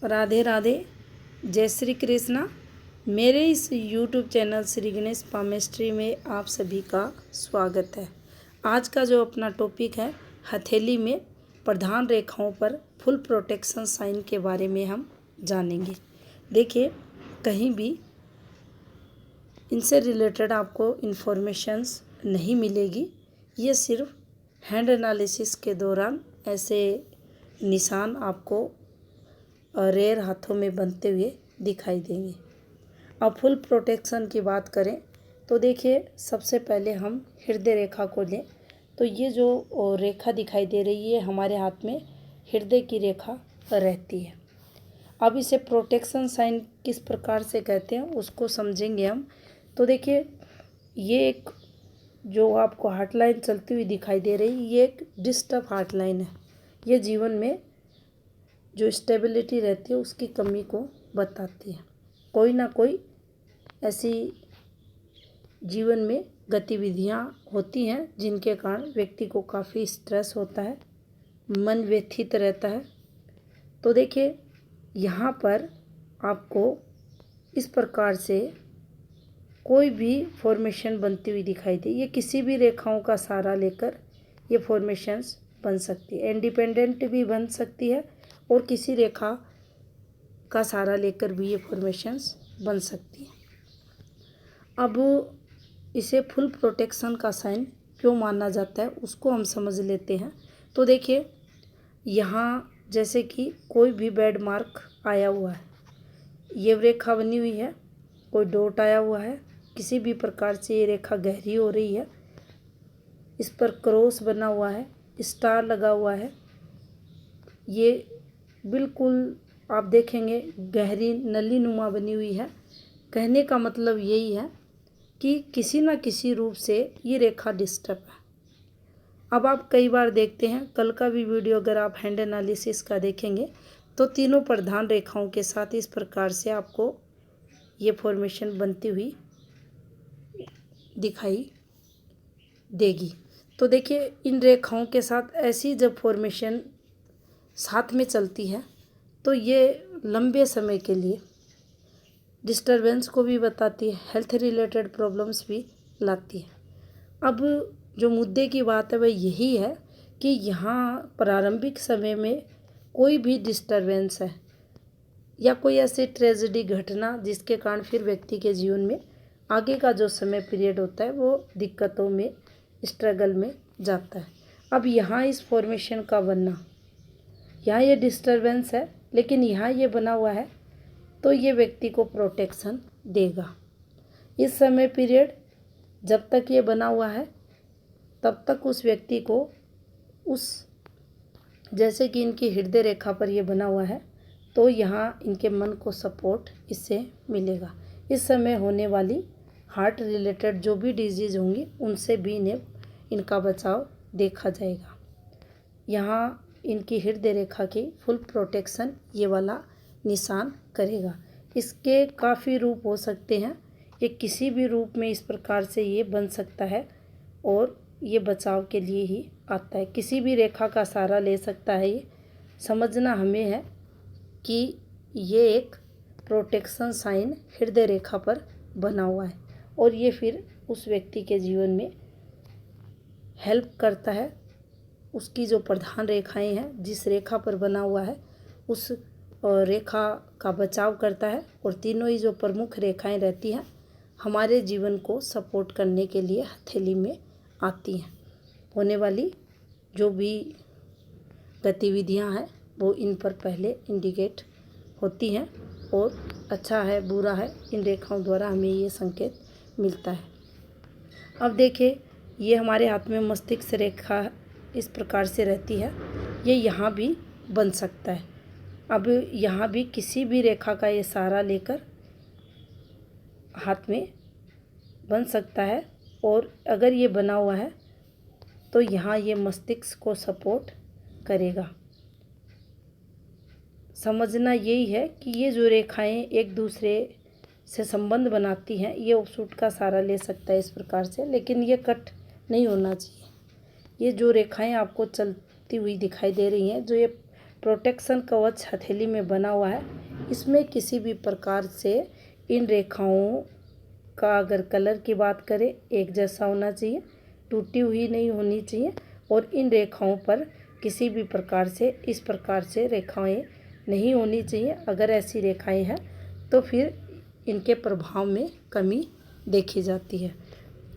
राधे राधे। जय श्री कृष्णा। मेरे इस YouTube channel Shri Ganesh palmistry में आप सभी का स्वागत है। आज का जो अपना टॉपिक है, हथेली में प्रधान रेखाओं पर फुल प्रोटेक्शन साइन के बारे में हम जानेंगे। देखिए, कहीं भी इनसे रिलेटेड आपको इन्फॉर्मेशंस नहीं मिलेगी। ये सिर्फ हैंड एनालिसिस के दौरान ऐसे निशान आपको रेयर हाथों में बनते हुए दिखाई देंगे। अब फुल प्रोटेक्शन की बात करें तो देखिए, सबसे पहले हम हृदय रेखा को लें तो ये जो रेखा दिखाई दे रही है हमारे हाथ में हृदय की रेखा रहती है। अब इसे प्रोटेक्शन साइन किस प्रकार से कहते हैं उसको समझेंगे हम। तो देखिए, ये एक जो आपको हार्ट लाइन चलती हुई दिखाई दे रही, ये एक डिस्टर्ब हार्ट लाइन है। ये जीवन में जो स्टेबिलिटी रहती है उसकी कमी को बताती है। कोई ना कोई ऐसी जीवन में गतिविधियां होती हैं जिनके कारण व्यक्ति को काफ़ी स्ट्रेस होता है, मन व्यथित रहता है। तो देखिए, यहाँ पर आपको इस प्रकार से कोई भी फॉर्मेशन बनती हुई दिखाई दे। ये किसी भी रेखाओं का सहारा लेकर ये फॉर्मेशंस बन सकती है। इंडिपेंडेंट भी बन सकती है और किसी रेखा का सहारा लेकर भी ये फॉर्मेशंस बन सकती है। अब इसे फुल प्रोटेक्शन का साइन क्यों माना जाता है उसको हम समझ लेते हैं। तो देखिए, यहाँ जैसे कि कोई भी बैड मार्क आया हुआ है, ये रेखा बनी हुई है, कोई डॉट आया हुआ है, किसी भी प्रकार से ये रेखा गहरी हो रही है, इस पर क्रॉस बना हुआ है, स्टार लगा हुआ है, ये बिल्कुल आप देखेंगे गहरी नली नुमा बनी हुई है। कहने का मतलब यही है कि किसी न किसी रूप से ये रेखा डिस्टर्ब है। अब आप कई बार देखते हैं, कल का भी वीडियो अगर आप हैंड एनालिसिस का देखेंगे तो तीनों प्रधान रेखाओं के साथ इस प्रकार से आपको ये फॉर्मेशन बनती हुई दिखाई देगी। तो देखिए, इन रेखाओं के साथ ऐसी जब फॉर्मेशन साथ में चलती है तो ये लंबे समय के लिए डिस्टरबेंस को भी बताती है, हेल्थ रिलेटेड प्रॉब्लम्स भी लाती है। अब जो मुद्दे की बात है वह यही है कि यहाँ प्रारंभिक समय में कोई भी डिस्टरबेंस है या कोई ऐसी ट्रेजेडी घटना जिसके कारण फिर व्यक्ति के जीवन में आगे का जो समय पीरियड होता है वो दिक्कतों में, स्ट्रगल में जाता है। अब यहाँ इस फॉर्मेशन का बनना, यहाँ ये डिस्टरबेंस है लेकिन यहाँ ये बना हुआ है तो ये व्यक्ति को प्रोटेक्शन देगा। इस समय पीरियड जब तक ये बना हुआ है तब तक उस व्यक्ति को जैसे कि इनकी हृदय रेखा पर ये बना हुआ है तो यहाँ इनके मन को सपोर्ट इससे मिलेगा। इस समय होने वाली हार्ट रिलेटेड जो भी डिजीज़ होंगी उनसे भी इनका बचाव देखा जाएगा। यहाँ इनकी हृदय रेखा की फुल प्रोटेक्शन ये वाला निशान करेगा। इसके काफ़ी रूप हो सकते हैं, ये किसी भी रूप में इस प्रकार से ये बन सकता है और ये बचाव के लिए ही आता है। किसी भी रेखा का सहारा ले सकता है। ये समझना हमें है कि ये एक प्रोटेक्शन साइन हृदय रेखा पर बना हुआ है और ये फिर उस व्यक्ति के जीवन में हेल्प करता है। उसकी जो प्रधान रेखाएं हैं, जिस रेखा पर बना हुआ है उस रेखा का बचाव करता है और तीनों ही जो प्रमुख रेखाएं रहती हैं हमारे जीवन को सपोर्ट करने के लिए हथेली में आती हैं। होने वाली जो भी गतिविधियां हैं वो इन पर पहले इंडिकेट होती हैं और अच्छा है बुरा है इन रेखाओं द्वारा हमें ये संकेत मिलता है। अब देखिए, ये हमारे हाथ में मस्तिष्क रेखा इस प्रकार से रहती है, ये यहाँ भी बन सकता है। अब यहाँ भी किसी भी रेखा का ये सहारा लेकर हाथ में बन सकता है और अगर ये बना हुआ है तो यहाँ ये मस्तिष्क को सपोर्ट करेगा। समझना यही है कि ये जो रेखाएं एक दूसरे से संबंध बनाती हैं, ये ऑफशूट का सहारा ले सकता है इस प्रकार से, लेकिन ये कट नहीं होना चाहिए। ये जो रेखाएं आपको चलती हुई दिखाई दे रही हैं, जो ये प्रोटेक्शन कवच हथेली में बना हुआ है, इसमें किसी भी प्रकार से इन रेखाओं का अगर कलर की बात करें एक जैसा होना चाहिए, टूटी हुई नहीं होनी चाहिए और इन रेखाओं पर किसी भी प्रकार से इस प्रकार से रेखाएं नहीं होनी चाहिए। अगर ऐसी रेखाएं हैं तो फिर इनके प्रभाव में कमी देखी जाती है।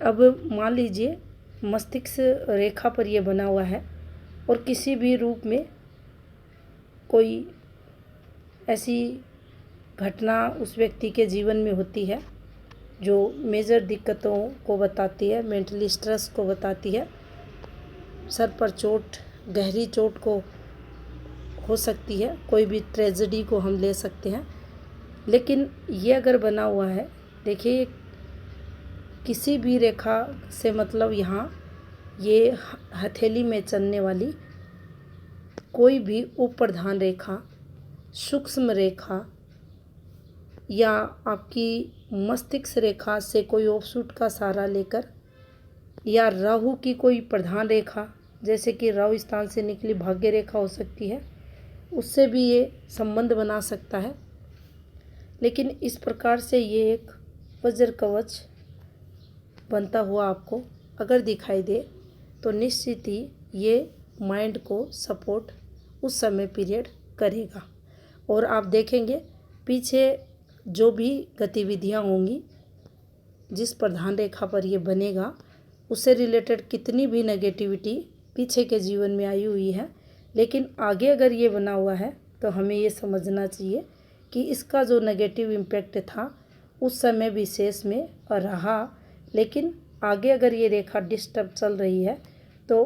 अब मान लीजिए मस्तिष्क रेखा पर यह बना हुआ है और किसी भी रूप में कोई ऐसी घटना उस व्यक्ति के जीवन में होती है जो मेजर दिक्कतों को बताती है, मेंटली स्ट्रेस को बताती है, सर पर चोट, गहरी चोट को हो सकती है, कोई भी ट्रेजेडी को हम ले सकते हैं। लेकिन ये अगर बना हुआ है, देखिए किसी भी रेखा से मतलब यहाँ ये हथेली में चलने वाली कोई भी उप प्रधान रेखा, सूक्ष्म रेखा या आपकी मस्तिष्क रेखा से कोई ऑफशूट का सहारा लेकर या राहु की कोई प्रधान रेखा, जैसे कि राहु स्थान से निकली भाग्य रेखा हो सकती है, उससे भी ये संबंध बना सकता है। लेकिन इस प्रकार से ये एक वज्र कवच बनता हुआ आपको अगर दिखाई दे तो निश्चित ही ये माइंड को सपोर्ट उस समय पीरियड करेगा। और आप देखेंगे पीछे जो भी गतिविधियां होंगी, जिस प्रधान रेखा पर ये बनेगा उससे रिलेटेड कितनी भी नेगेटिविटी पीछे के जीवन में आई हुई है, लेकिन आगे अगर ये बना हुआ है तो हमें ये समझना चाहिए कि इसका जो नेगेटिव इम्पैक्ट था उस समय विशेष में रहा, लेकिन आगे अगर ये रेखा डिस्टर्ब चल रही है तो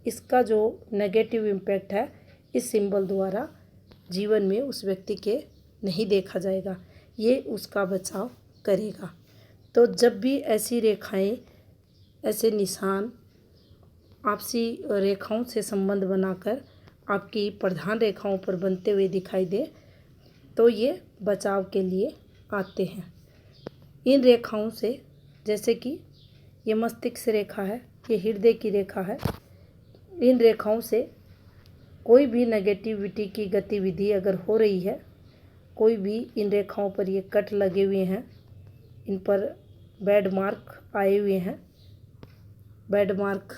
इसका जो नेगेटिव इम्पैक्ट है इस सिंबल द्वारा जीवन में उस व्यक्ति के नहीं देखा जाएगा, ये उसका बचाव करेगा। तो जब भी ऐसी रेखाएं, ऐसे निशान आपसी रेखाओं से संबंध बनाकर आपकी प्रधान रेखाओं पर बनते हुए दिखाई दे तो ये बचाव के लिए आते हैं। इन रेखाओं से, जैसे कि ये मस्तिष्क रेखा है, ये हृदय की रेखा है, इन रेखाओं से कोई भी नेगेटिविटी की गतिविधि अगर हो रही है, कोई भी इन रेखाओं पर ये कट लगे हुए हैं, इन पर बैड मार्क आए हुए हैं, बैड मार्क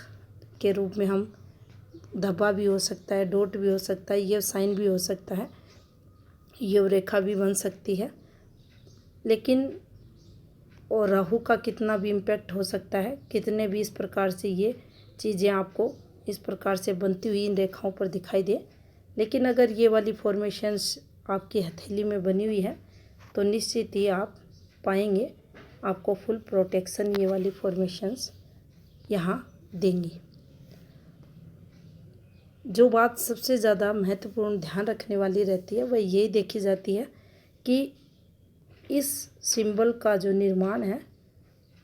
के रूप में हम धब्बा भी हो सकता है, डॉट भी हो सकता है, ये साइन भी हो सकता है, ये रेखा भी बन सकती है। लेकिन और राहु का कितना भी इम्पैक्ट हो सकता है, कितने भी इस प्रकार से ये चीज़ें आपको इस प्रकार से बनती हुई इन रेखाओं पर दिखाई दे, लेकिन अगर ये वाली फॉर्मेशंस आपकी हथेली में बनी हुई है तो निश्चित ही आप पाएंगे आपको फुल प्रोटेक्शन ये वाली फॉर्मेशंस यहाँ देंगी। जो बात सबसे ज़्यादा महत्वपूर्ण ध्यान रखने वाली रहती है वह यही देखी जाती है कि इस सिंबल का जो निर्माण है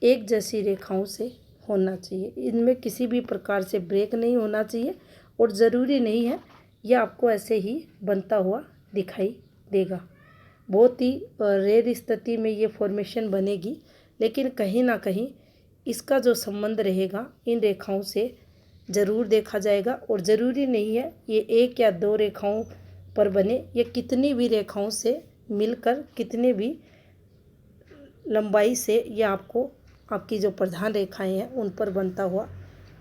एक जैसी रेखाओं से होना चाहिए, इनमें किसी भी प्रकार से ब्रेक नहीं होना चाहिए और ज़रूरी नहीं है यह आपको ऐसे ही बनता हुआ दिखाई देगा। बहुत ही रेयर स्थिति में ये फॉर्मेशन बनेगी, लेकिन कहीं ना कहीं इसका जो संबंध रहेगा इन रेखाओं से ज़रूर देखा जाएगा। और ज़रूरी नहीं है ये एक या दो रेखाओं पर बने, ये कितनी भी रेखाओं से मिलकर कितने भी लंबाई से ये आपको आपकी जो प्रधान रेखाएं हैं उन पर बनता हुआ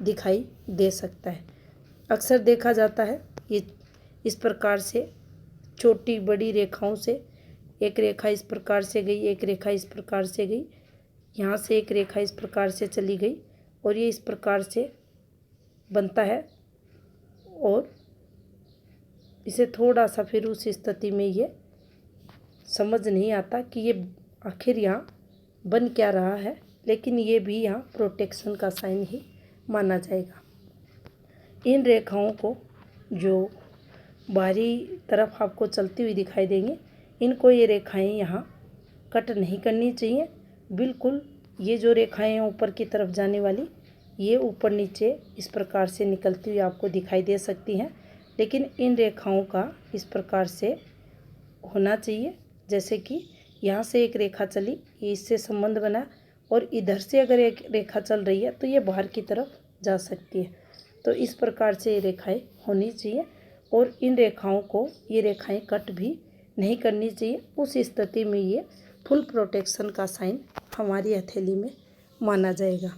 दिखाई दे सकता है। अक्सर देखा जाता है ये इस प्रकार से छोटी बड़ी रेखाओं से, एक रेखा इस प्रकार से गई, एक रेखा इस प्रकार से गई, यहाँ से एक रेखा इस प्रकार से चली गई और ये इस प्रकार से बनता है और इसे थोड़ा सा फिर उस स्थिति में ये समझ नहीं आता कि ये आखिर यहाँ बन क्या रहा है, लेकिन ये भी यहाँ प्रोटेक्शन का साइन ही माना जाएगा। इन रेखाओं को जो बाहरी तरफ आपको चलती हुई दिखाई देंगी, इनको ये रेखाएं यहाँ कट नहीं करनी चाहिए बिल्कुल। ये जो रेखाएं हैं ऊपर की तरफ जाने वाली, ये ऊपर नीचे इस प्रकार से निकलती हुई आपको दिखाई दे सकती हैं, लेकिन इन रेखाओं का इस प्रकार से होना चाहिए। जैसे कि यहाँ से एक रेखा चली, ये इससे संबंध बना और इधर से अगर एक रेखा चल रही है तो ये बाहर की तरफ जा सकती है। तो इस प्रकार से ये रेखाएं होनी चाहिए और इन रेखाओं को, ये रेखाएं कट भी नहीं करनी चाहिए। उस स्थिति में ये फुल प्रोटेक्शन का साइन हमारी हथेली में माना जाएगा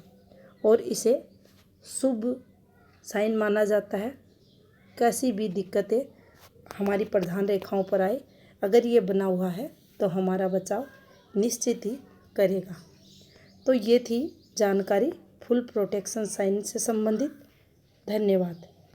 और इसे शुभ साइन माना जाता है। कैसी भी दिक्कतें हमारी प्रधान रेखाओं पर आए, अगर ये बना हुआ है तो हमारा बचाव निश्चित ही करेगा। तो ये थी जानकारी फुल प्रोटेक्शन साइन से संबंधित। धन्यवाद।